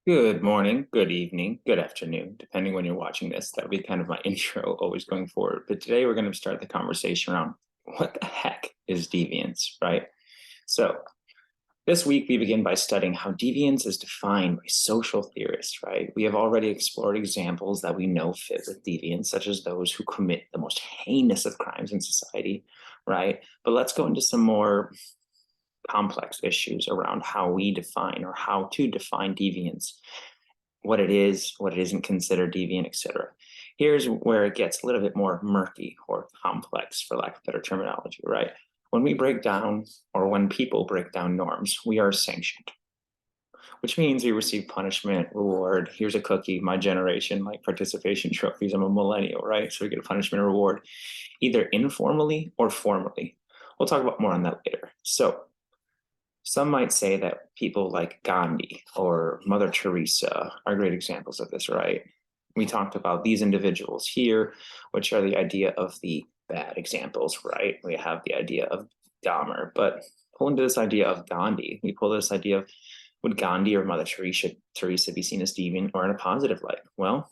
Good morning, good evening, good afternoon, depending when you're watching this. That'll be kind of my intro always going forward. But today we're going to start the conversation around what the heck is deviance, right? So this week we begin by studying how deviance is defined by social theorists, right? We have already explored examples that we know fit with deviance, such as those who commit the most heinous of crimes in society, right? But let's go into some more complex issues around how we define or how to define deviance, what it is, what it isn't considered deviant, etc. Here's where it gets a little bit more murky or complex, for lack of better terminology, right? When we break down, or when people break down norms, we are sanctioned, which means we receive punishment, reward. Here's a cookie, my generation, like participation trophies. I'm a millennial, right? So we get a punishment or reward, either informally or formally. We'll talk about more on that later. So some might say that people like Gandhi or Mother Teresa are great examples of this, right? We talked about these individuals here, which are the idea of the bad examples, right? We have the idea of Dahmer, but pull into this idea of Gandhi. We pull this idea of, would Gandhi or Mother Teresa be seen as deviant or in a positive light? Well,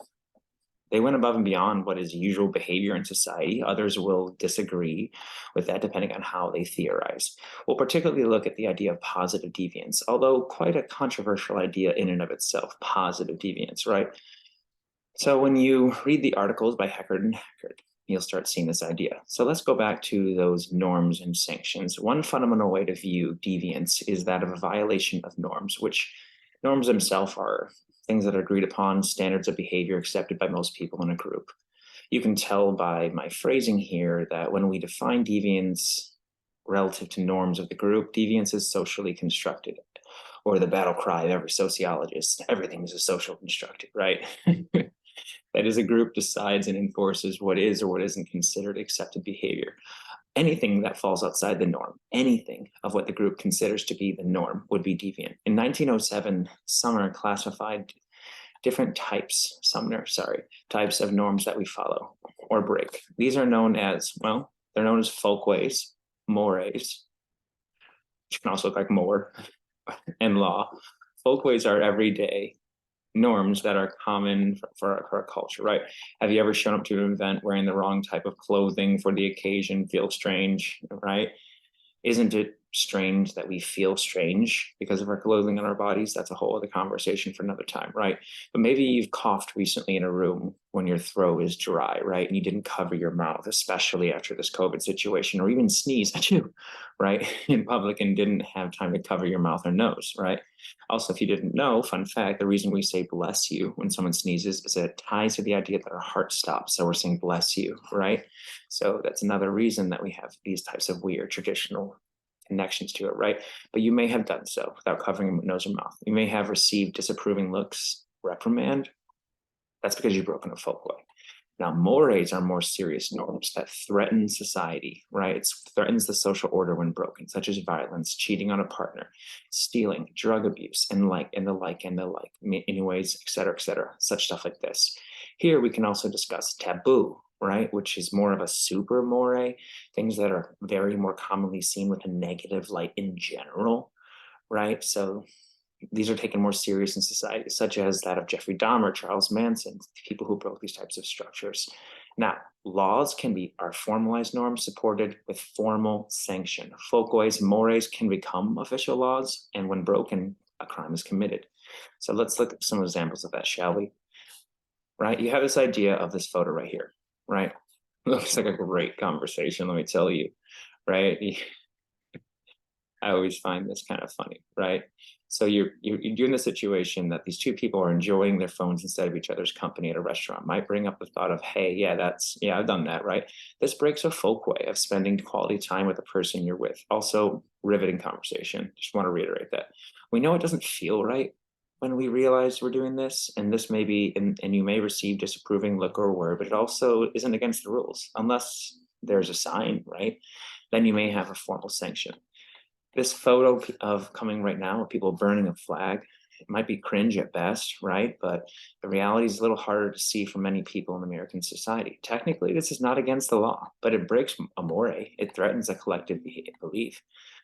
they went above and beyond what is usual behavior in society. Others will disagree with that depending on how they theorize. We'll particularly look at the idea of positive deviance, although quite a controversial idea in and of itself, positive deviance, right? So when you read the articles by Heckard and Heckard, you'll start seeing this idea. So let's go back to those norms and sanctions. One fundamental way to view deviance is that of a violation of norms, which norms themselves are things that are agreed upon, standards of behavior accepted by most people in a group. You can tell by my phrasing here that when we define deviance relative to norms of the group, deviance is socially constructed, or the battle cry of every sociologist, everything is a social constructed, right? That is, a group decides and enforces what is or what isn't considered accepted behavior. Anything that falls outside the norm, anything of what the group considers to be the norm, would be deviant. In 1907, Sumner classified different types of norms that we follow or break. These are known as, well, they're known as folkways, mores, which can also look like more, and law. Folkways are everyday norms that are common for our culture, right? Have you ever shown up to an event wearing the wrong type of clothing for the occasion? Feel strange, right? Isn't it strange that we feel strange because of our clothing on our bodies? That's a whole other conversation for another time, right? But maybe you've coughed recently in a room when your throat is dry, right? And you didn't cover your mouth, especially after this COVID situation, or even sneeze at you, right? In public and didn't have time to cover your mouth or nose, right? Also, if you didn't know, fun fact, the reason we say bless you when someone sneezes is that it ties to the idea that our heart stops. So we're saying bless you, right? So that's another reason that we have these types of weird traditional connections to it, right? But you may have done so without covering your nose or mouth. You may have received disapproving looks, reprimand. That's because you've broken a folkway. Now, mores are more serious norms that threaten society, right? It threatens the social order when broken, such as violence, cheating on a partner, stealing, drug abuse, and the like. Anyways, et cetera, such stuff like this. Here we can also discuss taboo, right? Which is more of a super more, things that are very more commonly seen with a negative light in general, right? So these are taken more serious in society, such as that of Jeffrey Dahmer, Charles Manson, people who broke these types of structures. Now, laws are formalized norms supported with formal sanction. Folkways, mores can become official laws, and when broken, a crime is committed. So let's look at some examples of that, shall we? Right, you have this idea of this photo right here, right? Looks like a great conversation, let me tell you, right? I always find this kind of funny, right? So you're doing the situation that these two people are enjoying their phones instead of each other's company at a restaurant. Might bring up the thought of, hey, yeah, I've done that, right? This breaks a folk way of spending quality time with the person you're with. Also, riveting conversation. Just want to reiterate that. We know it doesn't feel right when we realize we're doing this, and this may be, and you may receive disapproving look or word, but it also isn't against the rules unless there's a sign, right? Then you may have a formal sanction. This photo of coming right now of people burning a flag, it might be cringe at best, right? But the reality is a little harder to see for many people in American society. Technically, this is not against the law, but it breaks a more. It threatens a collective belief.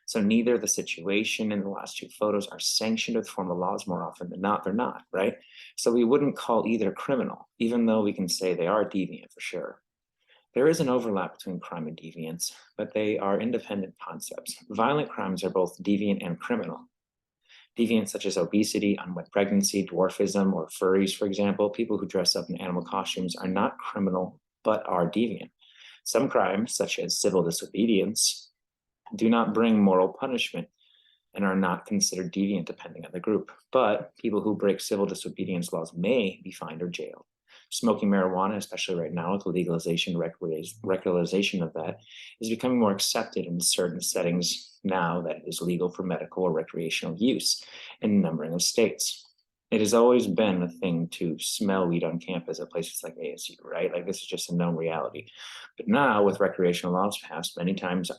So neither the situation in the last two photos are sanctioned with formal laws. More often than not, they're not, right? So we wouldn't call either criminal, even though we can say they are deviant for sure. There is an overlap between crime and deviance, but they are independent concepts. Violent crimes are both deviant and criminal. Deviants such as obesity, unwed pregnancy, dwarfism, or furries, for example, people who dress up in animal costumes are not criminal, but are deviant. Some crimes, such as civil disobedience, do not bring moral punishment and are not considered deviant depending on the group. But people who break civil disobedience laws may be fined or jailed. Smoking marijuana, especially right now with the legalization, recrealization of that, is becoming more accepted in certain settings now that it is legal for medical or recreational use in a number of states. It has always been a thing to smell weed on campus at places like ASU, right? Like this is just a known reality. But now with recreational laws passed, many times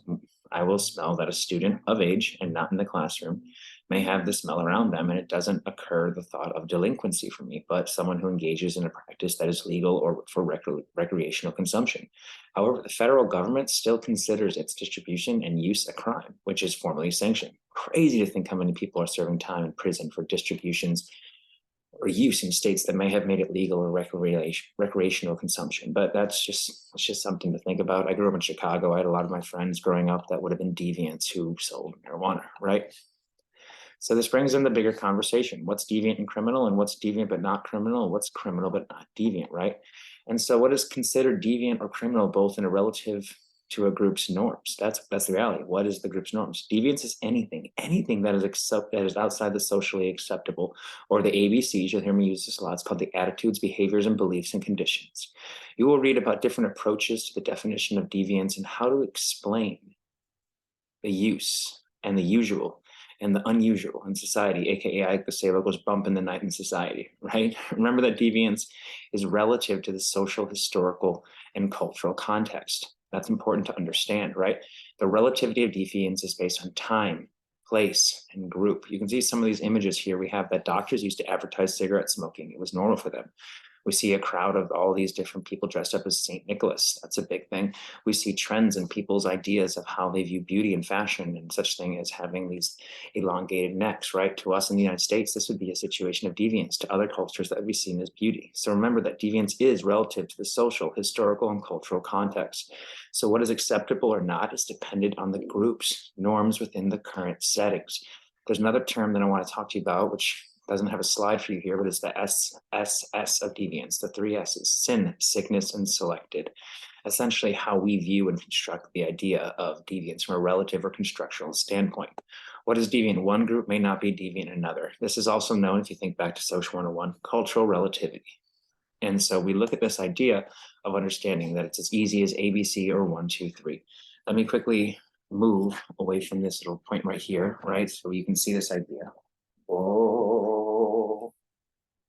I will smell that a student of age and not in the classroom may have the smell around them, and it doesn't occur the thought of delinquency for me, but someone who engages in a practice that is legal or for recreational consumption. However, the federal government still considers its distribution and use a crime, which is formally sanctioned. Crazy to think how many people are serving time in prison for distributions or use in states that may have made it legal or recreational consumption. But it's just something to think about. I grew up in Chicago. I had a lot of my friends growing up that would have been deviants who sold marijuana, right? So this brings in the bigger conversation. What's deviant and criminal, and what's deviant but not criminal? What's criminal but not deviant, right? And so what is considered deviant or criminal both in a relative to a group's norms? That's the reality. What is the group's norms? Deviance is anything that is outside the socially acceptable, or the ABCs. You'll hear me use this a lot. It's called the attitudes, behaviors, and beliefs and conditions. You will read about different approaches to the definition of deviance and how to explain the use and the usual and the unusual in society, aka I like to say what goes bump in the night in society, right? Remember that deviance is relative to the social, historical, and cultural context. That's important to understand, right? The relativity of deviance is based on time, place, and group. You can see some of these images here. We have that doctors used to advertise cigarette smoking. It was normal for them. We see a crowd of all these different people dressed up as St. Nicholas. That's a big thing. We see trends in people's ideas of how they view beauty and fashion, and such thing as having these elongated necks, right? To us in the United States, this would be a situation of deviance. To other cultures, that would be seen as beauty. So remember that deviance is relative to the social, historical, and cultural context. So what is acceptable or not is dependent on the group's norms within the current settings. There's another term that I want to talk to you about, which doesn't have a slide for you here, but it's the SSS of deviance, the three S's: sin, sickness, and selected. Essentially how we view and construct the idea of deviance from a relative or constructional standpoint. What is deviant? One group may not be deviant in another. This is also known, if you think back to Social 101, cultural relativity. And so we look at this idea of understanding that it's as easy as ABC or 1, 2, 3. Let me quickly move away from this little point right here, right? So you can see this idea. Oh,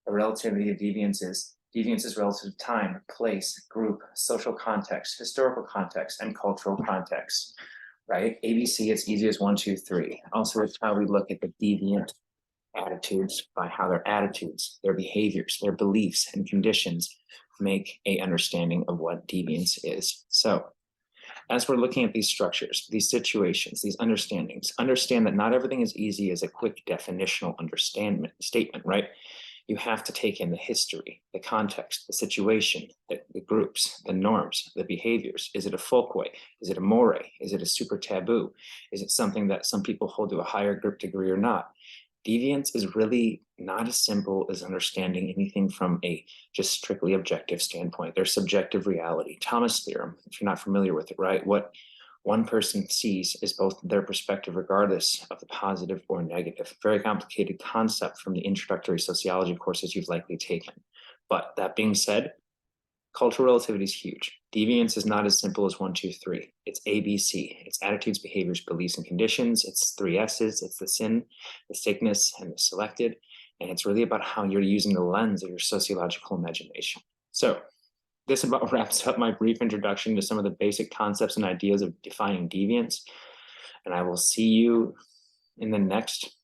the relativity of deviance is relative to time, place, group, social context, historical context, and cultural context, right? ABC, it's easy as 1, 2, 3. Also, it's how we look at the deviant attitudes by how their attitudes, their behaviors, their beliefs, and conditions make a understanding of what deviance is. So as we're looking at these structures, these situations, these understandings, understand that not everything is easy as a quick definitional statement, right? You have to take in the history, the context, the situation, the groups, the norms, the behaviors. Is it a folkway? Is it a moray? Is it a super taboo? Is it something that some people hold to a higher group degree or not? Deviance is really not as simple as understanding anything from a just strictly objective standpoint. There's subjective reality. Thomas' theorem, if you're not familiar with it, right? What one person sees is both their perspective, regardless of the positive or negative. Very complicated concept from the introductory sociology courses you've likely taken. But that being said, cultural relativity is huge. Deviance is not as simple as 1, 2, 3. It's ABC. It's attitudes, behaviors, beliefs, and conditions. It's 3 S's. It's the sin, the sickness, and the selected. And it's really about how you're using the lens of your sociological imagination. So this about wraps up my brief introduction to some of the basic concepts and ideas of defining deviance. And I will see you in the next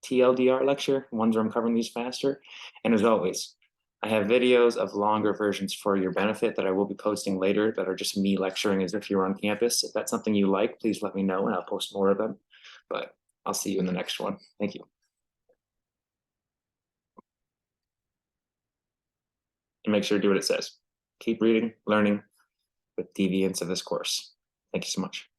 TLDR lecture, ones where I'm covering these faster. And as always, I have videos of longer versions for your benefit that I will be posting later that are just me lecturing as if you're on campus. If that's something you like, please let me know and I'll post more of them. but I'll see you in the next one. Thank you. And make sure to do what it says. Keep reading, learning with deviance of this course. Thank you so much.